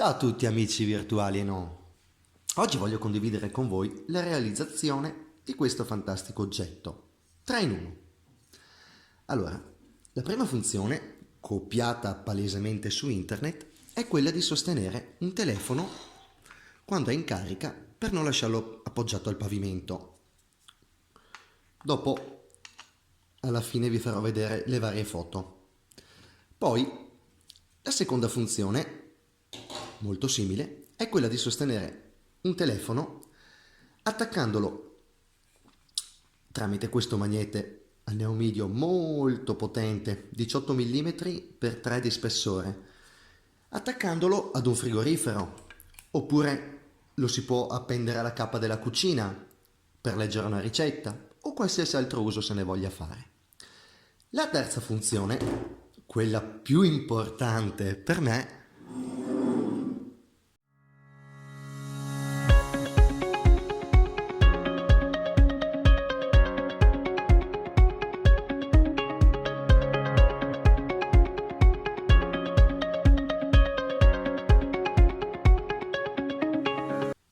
Ciao a tutti amici virtuali e no. Oggi voglio condividere con voi la realizzazione di questo fantastico oggetto. 3 in 1. Allora, la prima funzione, copiata palesemente su internet, è quella di sostenere un telefono quando è in carica per non lasciarlo appoggiato al pavimento. Dopo, alla fine vi farò vedere le varie foto. Poi, la seconda funzione, molto simile, è quella di sostenere un telefono attaccandolo tramite questo magnete a neomedio molto potente, 18 mm x 3 di spessore, attaccandolo ad un frigorifero, oppure lo si può appendere alla cappa della cucina per leggere una ricetta o qualsiasi altro uso se ne voglia fare. La terza funzione, quella più importante per me,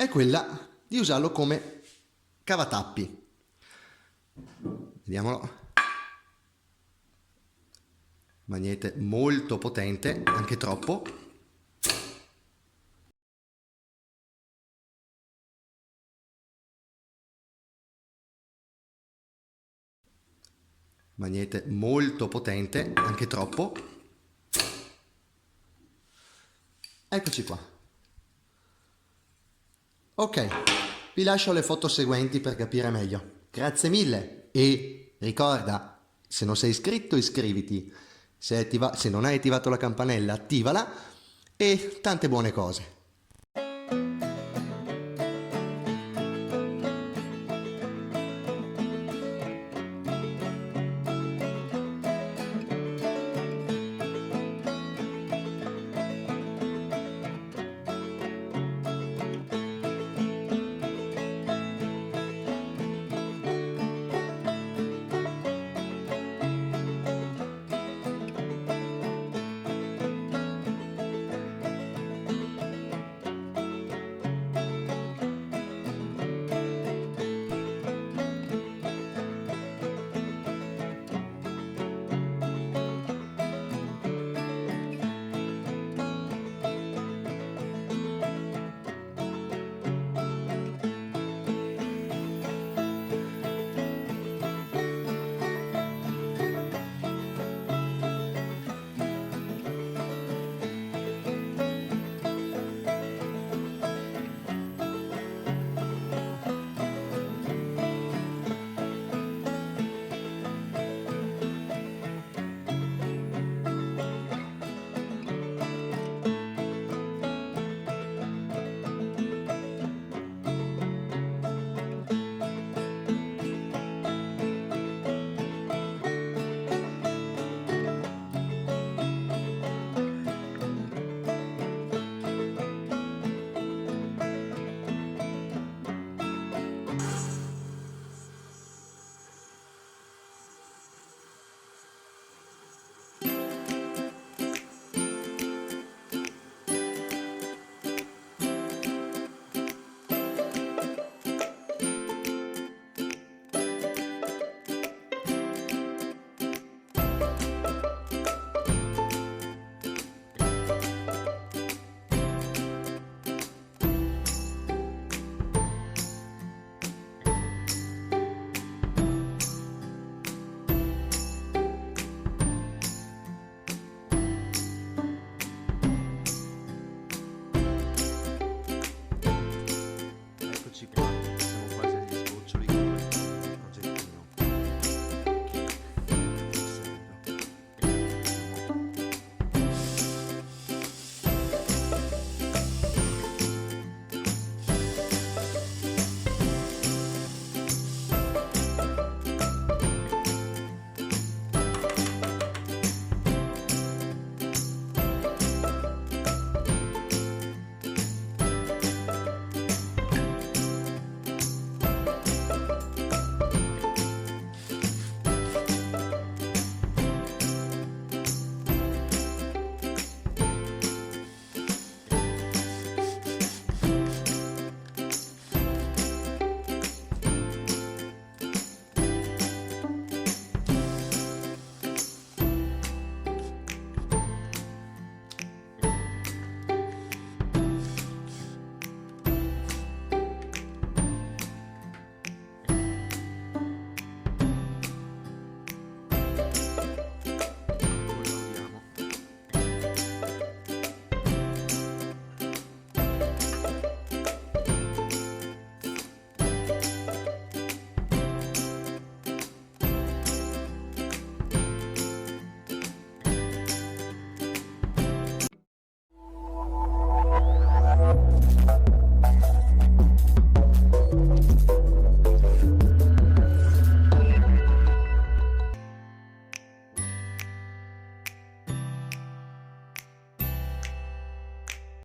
è quella di usarlo come cavatappi. Vediamolo. Magnete molto potente, anche troppo. Magnete molto potente, anche troppo. Eccoci qua. Ok, vi lascio le foto seguenti per capire meglio. Grazie mille e ricorda, se non sei iscritto iscriviti, se non hai attivato la campanella attivala e tante buone cose.